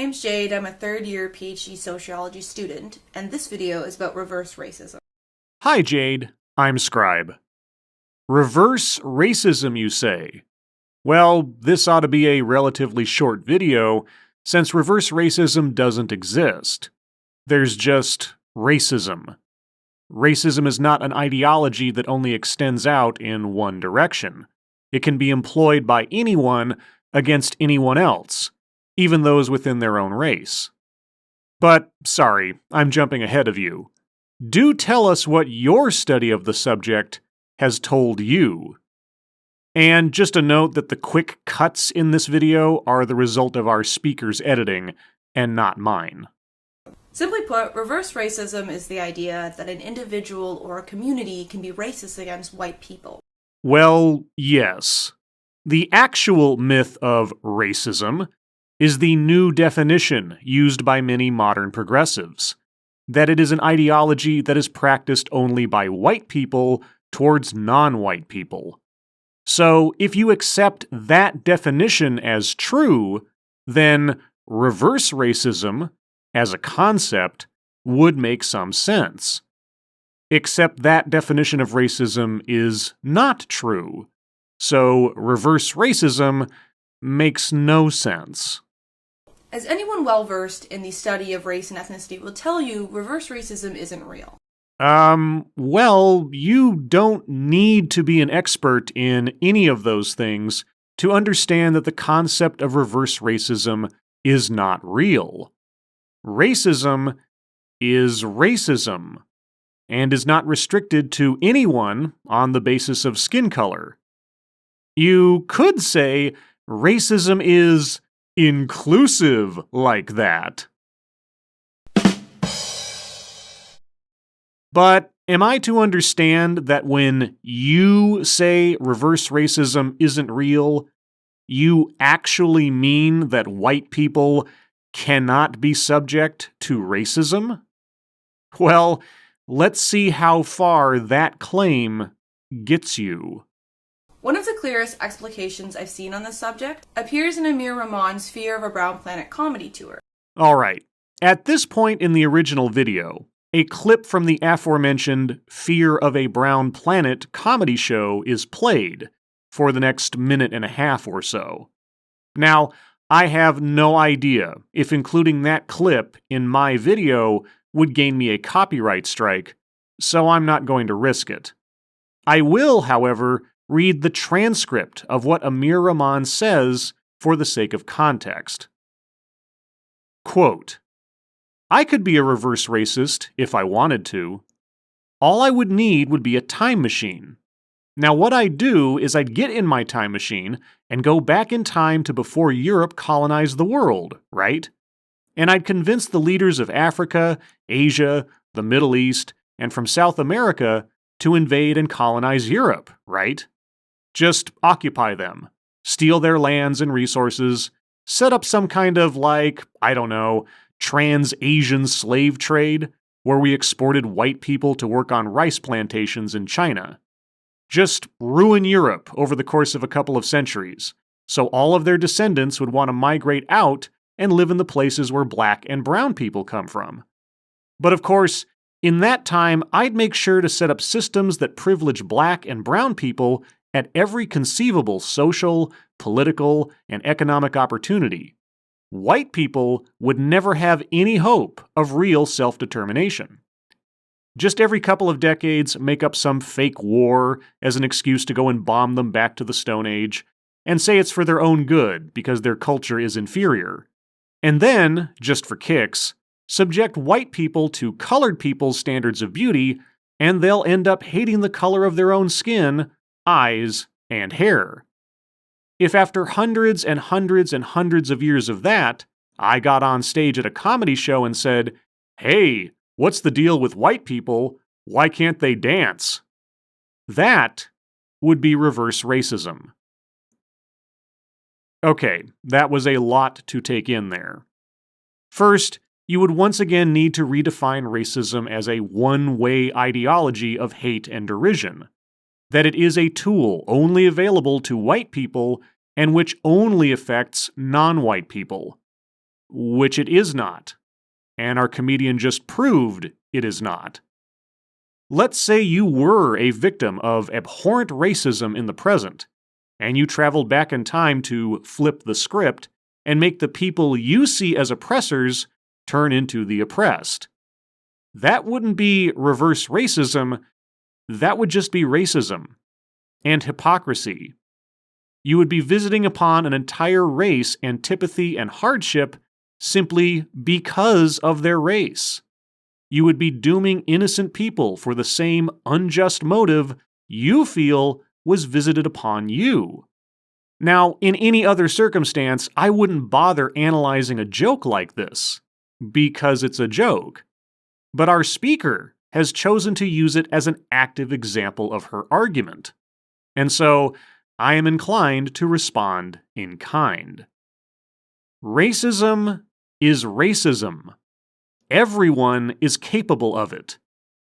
name's Jade. I'm a third-year PhD sociology student, and this video is about reverse racism. Hi, Jade. I'm Scribe. Reverse racism, you say? Well, this ought to be a relatively short video, since reverse racism doesn't exist. There's just racism. Racism is not an ideology that only extends out in one direction. It can be employed by anyone against anyone else, even those within their own race. But, sorry, I'm jumping ahead of you. Do tell us what your study of the subject has told you. And just a note that the quick cuts in this video are the result of our speaker's editing, and not mine. Simply put, reverse racism is the idea that an individual or a community can be racist against white people. Well, yes. The actual myth of racism is the new definition used by many modern progressives, that it is an ideology that is practiced only by white people towards non-white people. So, if you accept that definition as true, then reverse racism, as a concept, would make some sense. Except that definition of racism is not true. So, reverse racism makes no sense. As anyone well-versed in the study of race and ethnicity will tell you, reverse racism isn't real. Well, you don't need to be an expert in any of those things to understand that the concept of reverse racism is not real. Racism is racism, and is not restricted to anyone on the basis of skin color. You could say racism is inclusive like that. But am I to understand that when you say reverse racism isn't real, you actually mean that white people cannot be subject to racism? Well, let's see how far that claim gets you. One of the clearest explications I've seen on this subject appears in Amir Rahman's Fear of a Brown Planet comedy tour. Alright, at this point in the original video, a clip from the aforementioned Fear of a Brown Planet comedy show is played for the next minute and a half or so. Now, I have no idea if including that clip in my video would gain me a copyright strike, so I'm not going to risk it. I will, however, read the transcript of what Amir Rahman says for the sake of context. Quote, "I could be a reverse racist if I wanted to. All I would need would be a time machine. Now what I'd do is I'd get in my time machine and go back in time to before Europe colonized the world, right? And I'd convince the leaders of Africa, Asia, the Middle East, and from South America to invade and colonize Europe, right? Just occupy them, steal their lands and resources, set up some kind of trans-Asian slave trade where we exported white people to work on rice plantations in China. Just ruin Europe over the course of a couple of centuries, so all of their descendants would want to migrate out and live in the places where black and brown people come from. But of course, in that time, I'd make sure to set up systems that privilege black and brown people at every conceivable social, political, and economic opportunity. White people would never have any hope of real self-determination. Just every couple of decades, make up some fake war as an excuse to go and bomb them back to the Stone Age, and say it's for their own good because their culture is inferior. And then, just for kicks, subject white people to colored people's standards of beauty, and they'll end up hating the color of their own skin, eyes, and hair. If after hundreds and hundreds and hundreds of years of that, I got on stage at a comedy show and said, "Hey, what's the deal with white people? Why can't they dance?" That would be reverse racism. Okay, that was a lot to take in there. First, you would once again need to redefine racism as a one-way ideology of hate and derision. That it is a tool only available to white people and which only affects non-white people. which it is not, and our comedian just proved it is not. Let's say you were a victim of abhorrent racism in the present, and you traveled back in time to flip the script and make the people you see as oppressors turn into the oppressed. That wouldn't be reverse racism, that would just be racism and hypocrisy. You would be visiting upon an entire race antipathy and hardship simply because of their race. You would be dooming innocent people for the same unjust motive you feel was visited upon you. Now, in any other circumstance, I wouldn't bother analyzing a joke like this, because it's a joke. But our speaker has chosen to use it as an active example of her argument. And so, I am inclined to respond in kind. Racism is racism. Everyone is capable of it.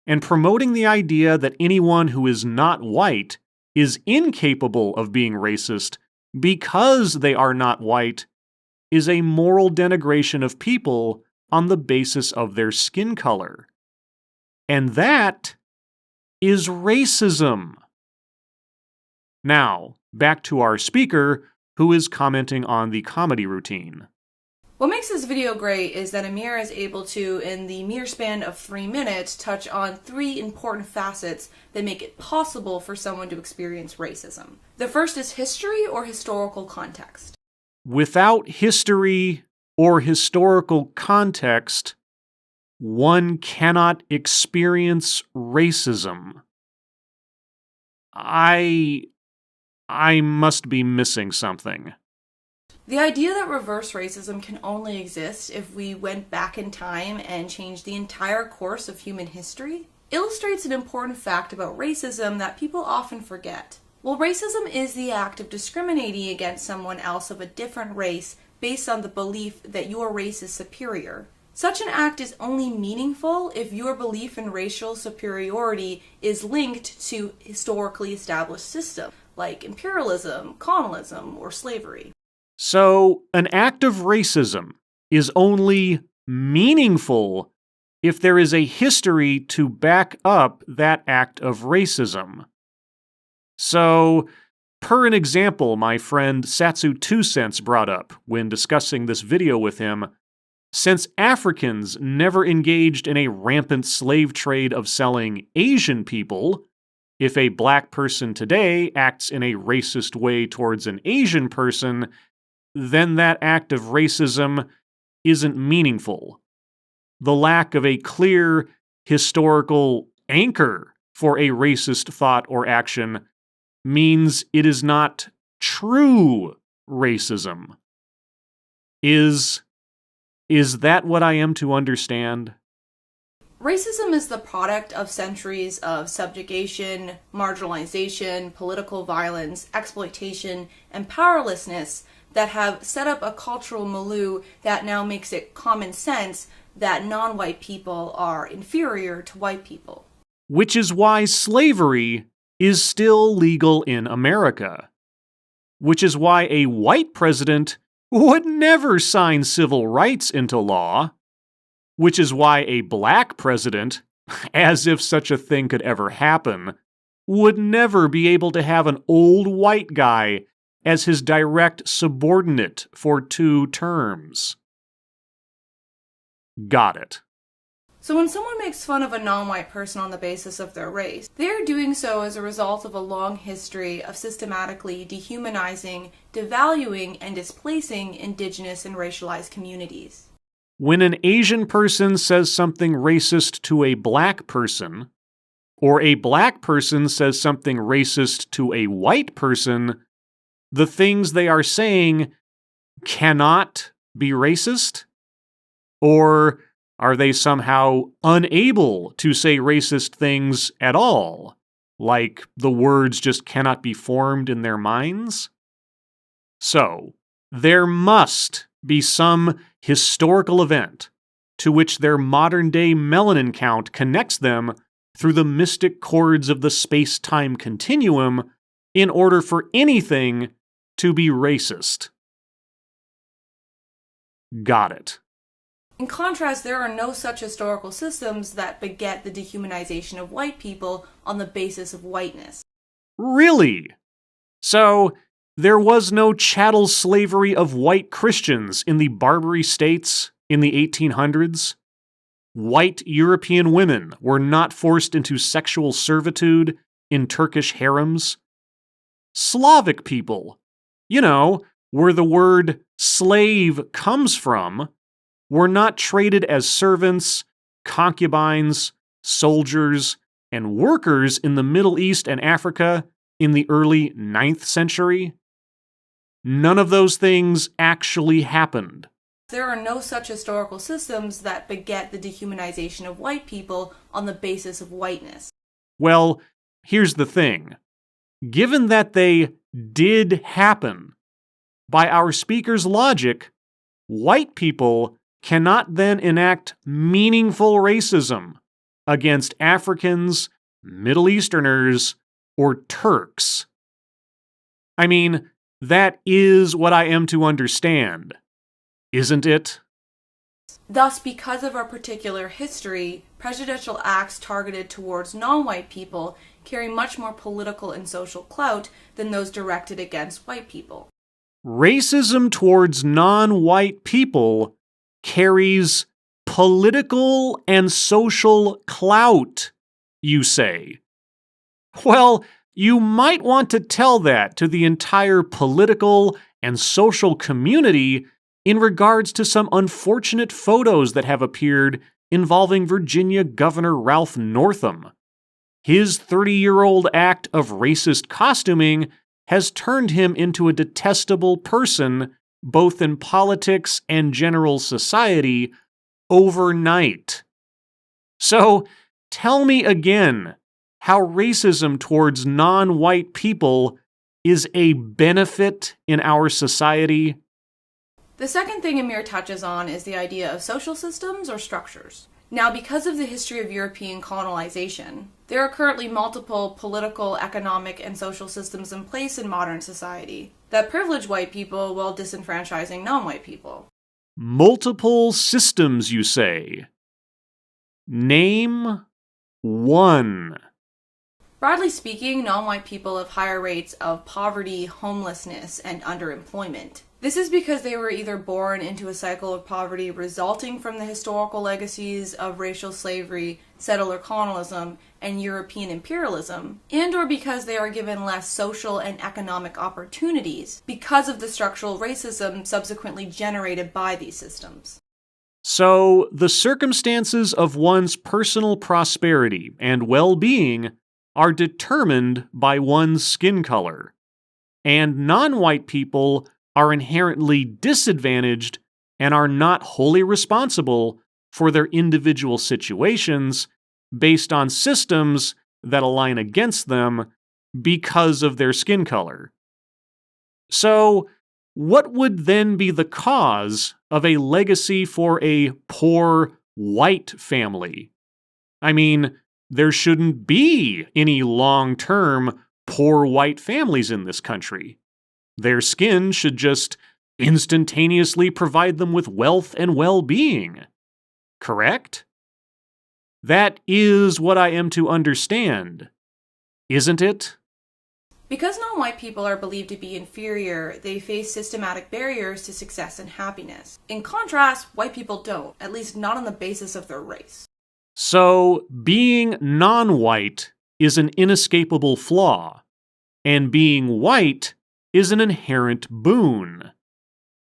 And promoting the idea that anyone who is not white is incapable of being racist because they are not white is a moral denigration of people on the basis of their skin color. And that is racism. Now, back to our speaker, who is commenting on the comedy routine. What makes this video great is that Amir is able to, in the mere span of 3 minutes, touch on 3 important facets that make it possible for someone to experience racism. The first is history or historical context. Without history or historical context, one cannot experience racism. I must be missing something. The idea that reverse racism can only exist if we went back in time and changed the entire course of human history illustrates an important fact about racism that people often forget. Well, racism is the act of discriminating against someone else of a different race based on the belief that your race is superior. Such an act is only meaningful if your belief in racial superiority is linked to historically established systems, like imperialism, colonialism, or slavery. So, an act of racism is only meaningful if there is a history to back up that act of racism. So, per an example my friend Satsu 2 Cents brought up when discussing this video with him, since Africans never engaged in a rampant slave trade of selling Asian people, if a black person today acts in a racist way towards an Asian person, then that act of racism isn't meaningful. The lack of a clear historical anchor for a racist thought or action means it is not true racism. Is that what I am to understand? Racism is the product of centuries of subjugation, marginalization, political violence, exploitation, and powerlessness that have set up a cultural milieu that now makes it common sense that non-white people are inferior to white people. Which is why slavery is still legal in America. Which is why a white president would never sign civil rights into law. Which is why a black president, as if such a thing could ever happen, would never be able to have an old white guy as his direct subordinate for 2 terms. Got it. So when someone makes fun of a non-white person on the basis of their race, they are doing so as a result of a long history of systematically dehumanizing, devaluing, and displacing indigenous and racialized communities. When an Asian person says something racist to a black person, or a black person says something racist to a white person, the things they are saying cannot be racist? Or are they somehow unable to say racist things at all? Like the words just cannot be formed in their minds? So, there must be some historical event to which their modern-day melanin count connects them through the mystic chords of the space-time continuum in order for anything to be racist. Got it. In contrast, there are no such historical systems that beget the dehumanization of white people on the basis of whiteness. Really? So, there was no chattel slavery of white Christians in the Barbary states in the 1800s? White European women were not forced into sexual servitude in Turkish harems? Slavic people, where the word slave comes from, were not traded as servants, concubines, soldiers, and workers in the Middle East and Africa in the early 9th century? None of those things actually happened. There are no such historical systems that beget the dehumanization of white people on the basis of whiteness. Well, here's the thing. Given that they did happen, by our speaker's logic, white people cannot then enact meaningful racism against Africans, Middle Easterners, or Turks. I mean, that is what I am to understand, isn't it? Thus, because of our particular history, prejudicial acts targeted towards non-white people carry much more political and social clout than those directed against white people. Racism towards non-white people carries political and social clout, you say. Well, you might want to tell that to the entire political and social community in regards to some unfortunate photos that have appeared involving Virginia Governor Ralph Northam. His 30-year-old act of racist costuming has turned him into a detestable person, both in politics and general society, overnight. So, tell me again how racism towards non-white people is a benefit in our society. The second thing Amir touches on is the idea of social systems or structures. Now, because of the history of European colonization, there are currently multiple political, economic, and social systems in place in modern society that privilege white people while disenfranchising non-white people. Multiple systems, you say? Name one. Broadly speaking, non-white people have higher rates of poverty, homelessness, and underemployment. This is because they were either born into a cycle of poverty resulting from the historical legacies of racial slavery, settler colonialism, and European imperialism, and or because they are given less social and economic opportunities because of the structural racism subsequently generated by these systems. So, the circumstances of one's personal prosperity and well-being are determined by one's skin color, and non-white people are inherently disadvantaged and are not wholly responsible for their individual situations based on systems that align against them because of their skin color. So, what would then be the cause of a legacy for a poor white family? I mean, there shouldn't be any long-term poor white families in this country. Their skin should just instantaneously provide them with wealth and well-being. Correct? That is what I am to understand, isn't it? Because non-white people are believed to be inferior, they face systematic barriers to success and happiness. In contrast, white people don't, at least not on the basis of their race. So, being non-white is an inescapable flaw, and being white is an inherent boon.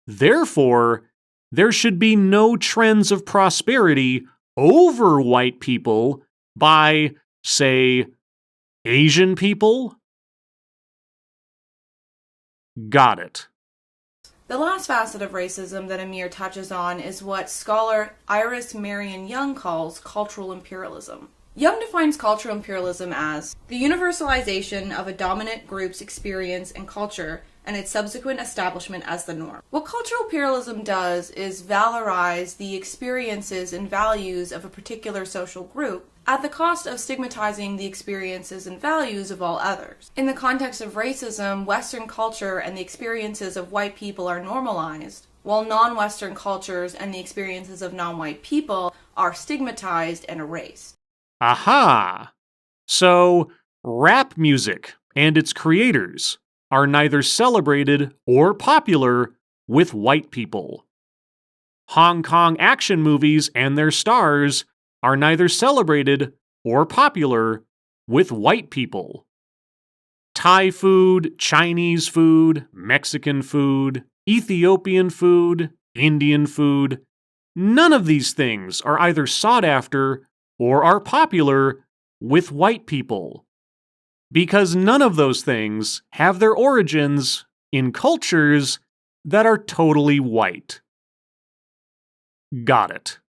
Therefore, there should be no trends of prosperity over white people by, say, Asian people? Got it. The last facet of racism that Amir touches on is what scholar Iris Marion Young calls cultural imperialism. Young defines cultural imperialism as the universalization of a dominant group's experience and culture and its subsequent establishment as the norm. What cultural imperialism does is valorize the experiences and values of a particular social group at the cost of stigmatizing the experiences and values of all others. In the context of racism, Western culture and the experiences of white people are normalized, while non-Western cultures and the experiences of non-white people are stigmatized and erased. Aha! So, rap music and its creators are neither celebrated or popular with white people. Hong Kong action movies and their stars are neither celebrated or popular with white people. Thai food, Chinese food, Mexican food, Ethiopian food, Indian food, none of these things are either sought after or are popular with white people. Because none of those things have their origins in cultures that are totally white. Got it.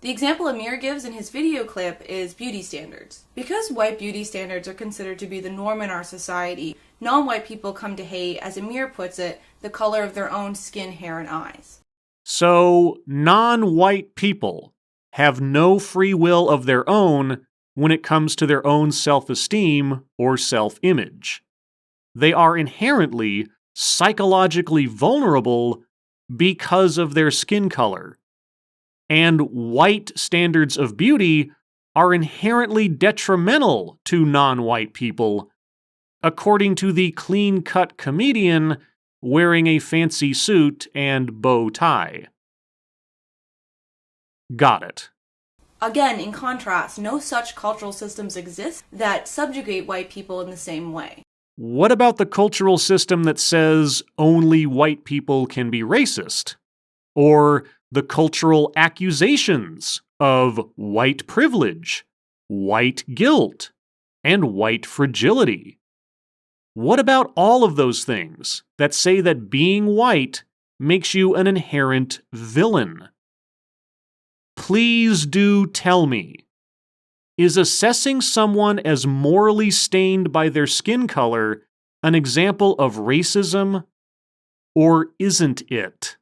The example Amir gives in his video clip is beauty standards. Because white beauty standards are considered to be the norm in our society, non-white people come to hate, as Amir puts it, the color of their own skin, hair, and eyes. So, non-white people have no free will of their own when it comes to their own self-esteem or self-image. They are inherently psychologically vulnerable because of their skin color. And white standards of beauty are inherently detrimental to non-white people, according to the clean-cut comedian wearing a fancy suit and bow tie. Got it. Again, in contrast, no such cultural systems exist that subjugate white people in the same way. What about the cultural system that says only white people can be racist? Or the cultural accusations of white privilege, white guilt, and white fragility? What about all of those things that say that being white makes you an inherent villain? Please do tell me, is assessing someone as morally stained by their skin color an example of racism, or isn't it?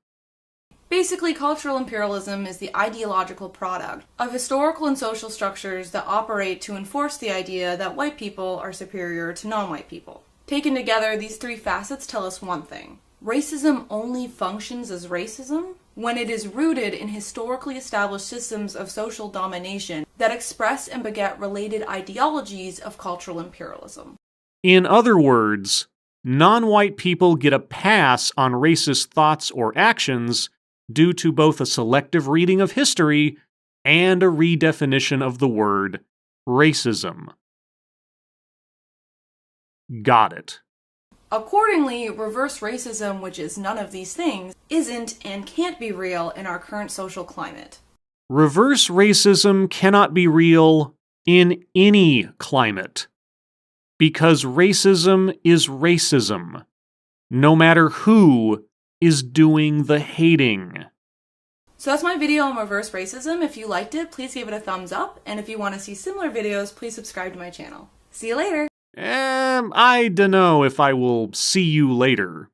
Basically, cultural imperialism is the ideological product of historical and social structures that operate to enforce the idea that white people are superior to non-white people. Taken together, these three facets tell us one thing. Racism only functions as racism when it is rooted in historically established systems of social domination that express and beget related ideologies of cultural imperialism. In other words, non-white people get a pass on racist thoughts or actions due to both a selective reading of history and a redefinition of the word racism. Got it. Accordingly, reverse racism, which is none of these things, isn't and can't be real in our current social climate. Reverse racism cannot be real in any climate, because racism is racism, no matter who is doing the hating. So that's my video on reverse racism. If you liked it, please give it a thumbs up, and if you want to see similar videos, please subscribe to my channel. See you later! I dunno if I will see you later.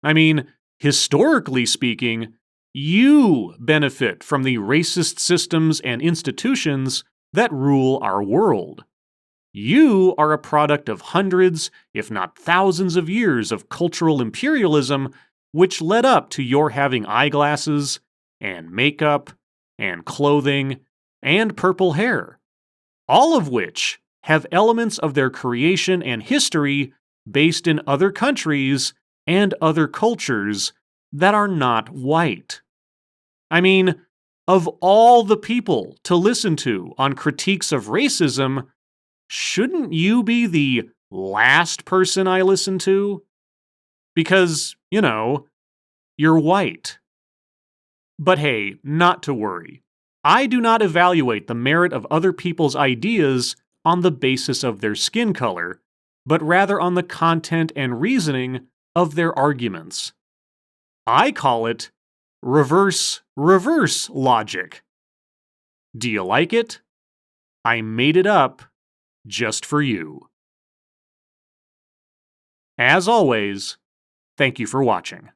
I mean, historically speaking, you benefit from the racist systems and institutions that rule our world. You are a product of hundreds, if not thousands of years of cultural imperialism, which led up to your having eyeglasses, and makeup, and clothing, and purple hair. All of which have elements of their creation and history based in other countries and other cultures that are not white. I mean, of all the people to listen to on critiques of racism, shouldn't you be the last person I listen to? Because, you're white. But hey, not to worry. I do not evaluate the merit of other people's ideas on the basis of their skin color, but rather on the content and reasoning of their arguments. I call it reverse logic. Do you like it? I made it up just for you. As always, thank you for watching.